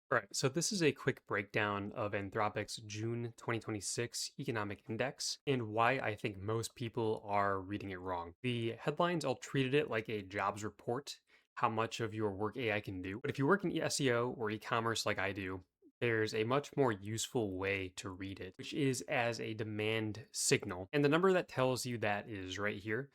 All right, so this is a quick breakdown of Anthropic's June 2026 Economic Index and why I think most people are reading it wrong. The headlines all treated it like a jobs report, how much of your work AI can do. But if you work in SEO or e commerce like I do, there's a much more useful way to read it, which is as a demand signal. And the number that tells you that is right here.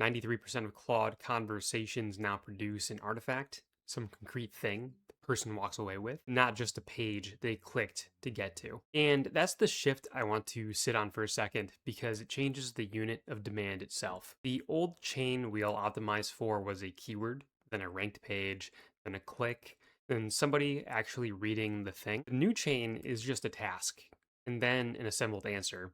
93% of Claude conversations now produce an artifact, some concrete thing the person walks away with, not just a page they clicked to get to. And that's the shift I want to sit on for a second because it changes the unit of demand itself. The old chain we all optimized for was a keyword, then a ranked page, then a click, then somebody actually reading the thing. The new chain is just a task and then an assembled answer.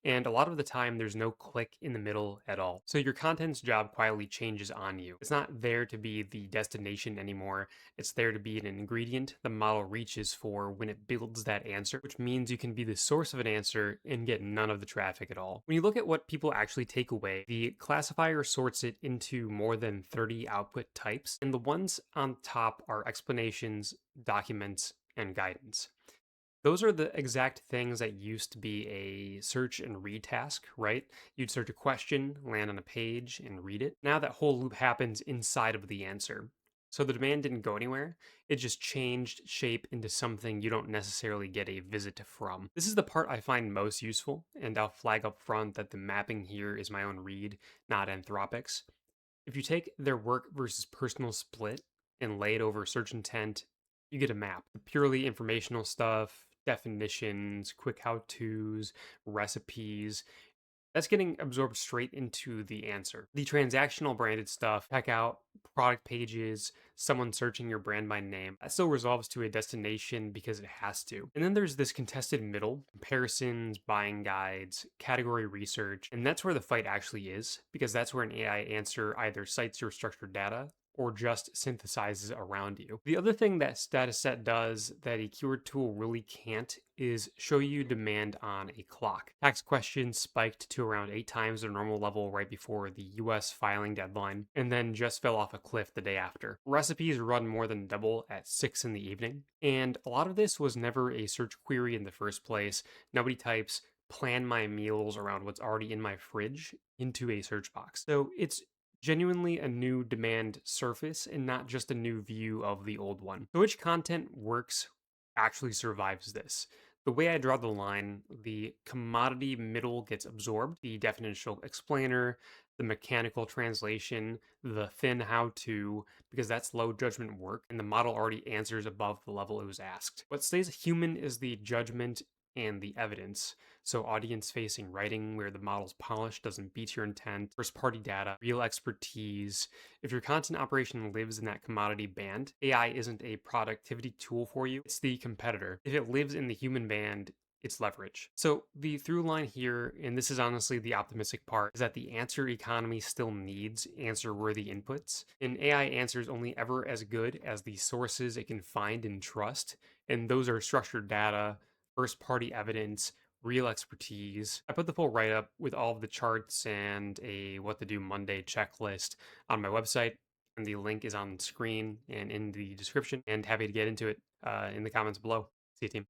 And a lot of the time, there's no click in the middle at all. So your content's job quietly changes on you. It's not there to be the destination anymore. It's there to be an ingredient the model reaches for when it builds that answer, which means you can be the source of an answer and get none of the traffic at all. When you look at what people actually take away, the classifier sorts it into more than 30 output types, and the ones on top are explanations, documents, and guidance. Those are the exact things that used to be a search and read task, right? You'd search a question, land on a page, and read it. Now that whole loop happens inside of the answer. So the demand didn't go anywhere. It just changed shape into something you don't necessarily get a visit from. This is the part I find most useful, and I'll flag up front that the mapping here is my own read, not Anthropic's. If you take their work versus personal split and lay it over search intent, you get a map. The purely informational stuff, definitions, quick how to's, recipes, that's getting absorbed straight into the answer. The transactional branded stuff, checkout, product pages, someone searching your brand by name, that still resolves to a destination because it has to. And then there's this contested middle, comparisons, buying guides, category research, and that's where the fight actually is, because that's where an AI answer either cites your structured data or just synthesizes around you. The other thing that Statuset does that a keyword tool really can't is show you demand on a clock. Tax questions spiked to around 8 times their normal level right before the US filing deadline, and then just fell off a cliff the day after. Recipes run more than double at 6 in the evening, and a lot of this was never a search query in the first place. Nobody types plan my meals around what's already in my fridge into a search box. So it's genuinely a new demand surface and not just a new view of the old one. So which content works actually survives this? The way I draw the line, the commodity middle gets absorbed, the definitional explainer, the mechanical translation, the thin how to, because that's low judgment work and the model already answers above the level it was asked. What stays human is the judgment and the evidence. So, audience facing writing where the model's polished doesn't beat your intent, first party data, real expertise. If your content operation lives in that commodity band, AI isn't a productivity tool for you, it's the competitor. If it lives in the human band, it's leverage. So, the through line here, and this is honestly the optimistic part, is that the answer economy still needs answer worthy inputs. And AI answers only ever as good as the sources it can find and trust. And those are structured data, first party evidence, real expertise. I put the full write up with all of the charts and a what to do Monday checklist on my website. And the link is on screen and in the description. And happy to get into it in the comments below. See you, team.